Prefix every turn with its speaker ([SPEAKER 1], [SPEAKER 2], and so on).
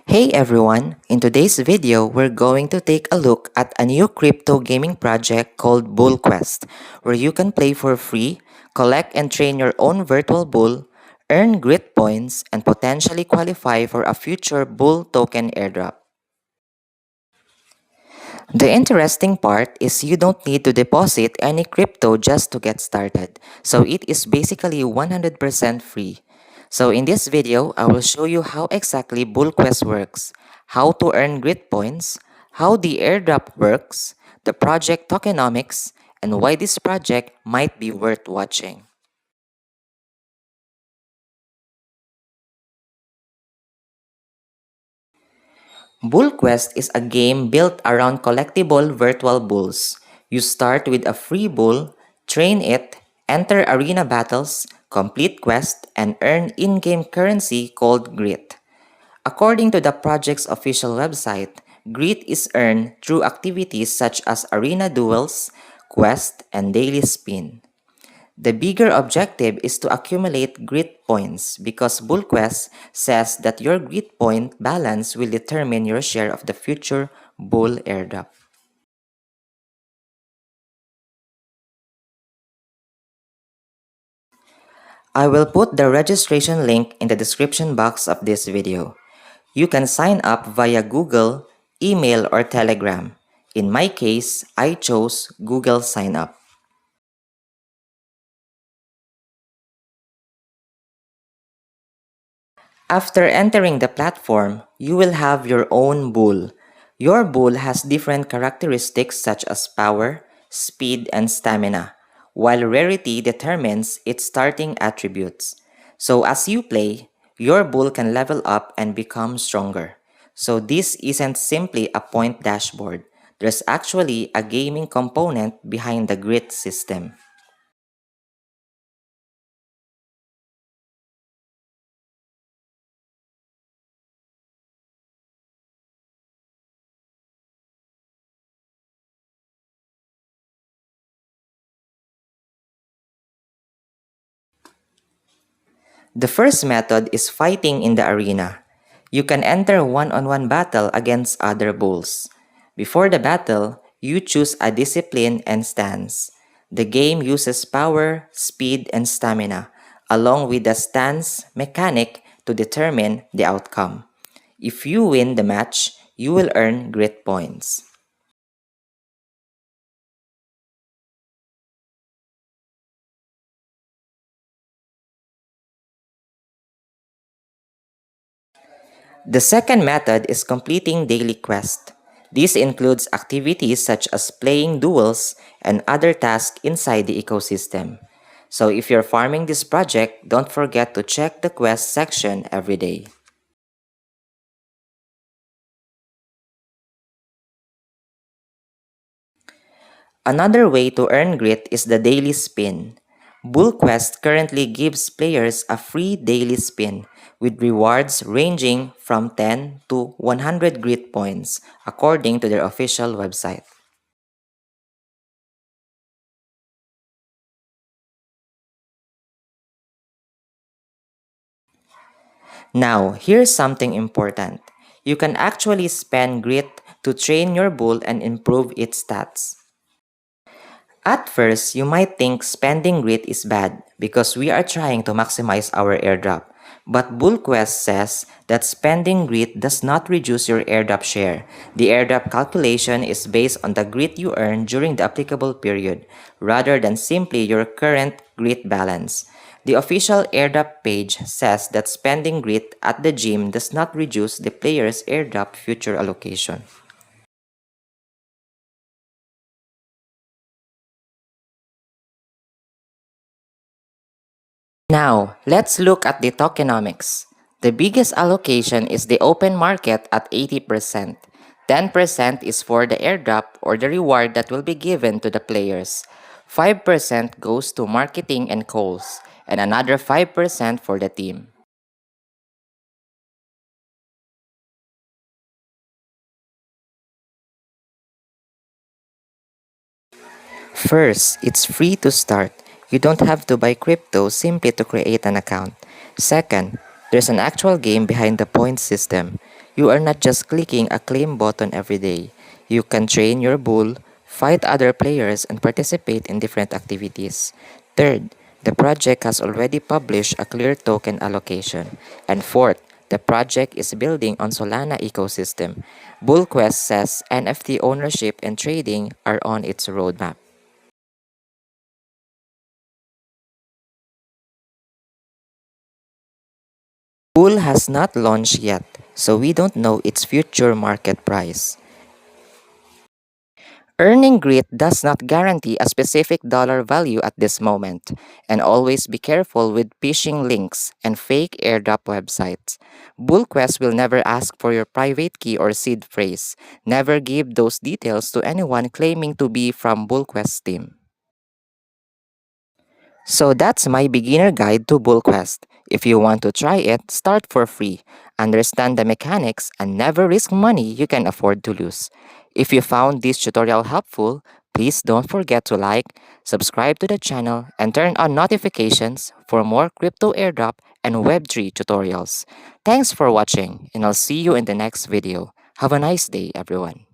[SPEAKER 1] Hey everyone! In today's video, we're going to take a look at a new crypto gaming project called BullQuest, where you can play for free, collect and train your own virtual bull, earn grit points, and potentially qualify for a future bull token airdrop. The interesting part is you don't need to deposit any crypto just to get started, so it is basically 100% free. So in this video, I will show you how exactly BullQuest works, how to earn grid points, how the airdrop works, the project tokenomics, and why this project might be worth watching. BullQuest is a game built around collectible virtual bulls. You start with a free bull, train it, enter arena battles, complete quests, and earn in-game currency called grit. According to the project's official website, grit is earned through activities such as arena duels, quests, and daily spin. The bigger objective is to accumulate grit points because BullQuest says that your grit point balance will determine your share of the future Bull airdrop. I will put the registration link in the description box of this video. You can sign up via Google, email, or Telegram. In my case, I chose Google Sign Up. After entering the platform, you will have your own bull. Your bull has different characteristics such as power, speed, and stamina, while rarity determines its starting attributes. So as you play, your bull can level up and become stronger. So this isn't simply a point dashboard. There's actually a gaming component behind the grid system. The first method is fighting in the arena. You can enter one-on-one battle against other bulls. Before the battle, you choose a discipline and stance. The game uses power, speed, and stamina, along with the stance mechanic to determine the outcome. If you win the match, you will earn grit points. The second method is completing daily quests. This includes activities such as playing duels and other tasks inside the ecosystem. So if you're farming this project, don't forget to check the quest section every day. Another way to earn grit is the daily spin. BullQuest currently gives players a free daily spin with rewards ranging from 10 to 100 grit points according to their official website. Now, here's something important. You can actually spend grit to train your bull and improve its stats. At first, you might think spending grit is bad because we are trying to maximize our airdrop. But BullQuest says that spending grit does not reduce your airdrop share. The airdrop calculation is based on the grit you earn during the applicable period, rather than simply your current grit balance. The official airdrop page says that spending grit at the gym does not reduce the player's airdrop future allocation. Now, let's look at the tokenomics. The biggest allocation is the open market at 80%. 10% is for the airdrop or the reward that will be given to the players. 5% goes to marketing and calls, and another 5% for the team. First, it's free to start. You don't have to buy crypto simply to create an account. Second, there's an actual game behind the point system. You are not just clicking a claim button every day. You can train your bull, fight other players, and participate in different activities. Third, the project has already published a clear token allocation. And fourth, the project is building on Solana ecosystem. BullQuest says NFT ownership and trading are on its roadmap. Bull has not launched yet, so we don't know its future market price. Earning grit does not guarantee a specific dollar value at this moment, and always be careful with phishing links and fake airdrop websites. BullQuest will never ask for your private key or seed phrase. Never give those details to anyone claiming to be from BullQuest team. So that's my beginner guide to BullQuest. If you want to try it, start for free, understand the mechanics, and never risk money you can afford to lose. If you found this tutorial helpful, please don't forget to like, subscribe to the channel, and turn on notifications for more crypto airdrop and Web3 tutorials. Thanks for watching, and I'll see you in the next video. Have a nice day, everyone.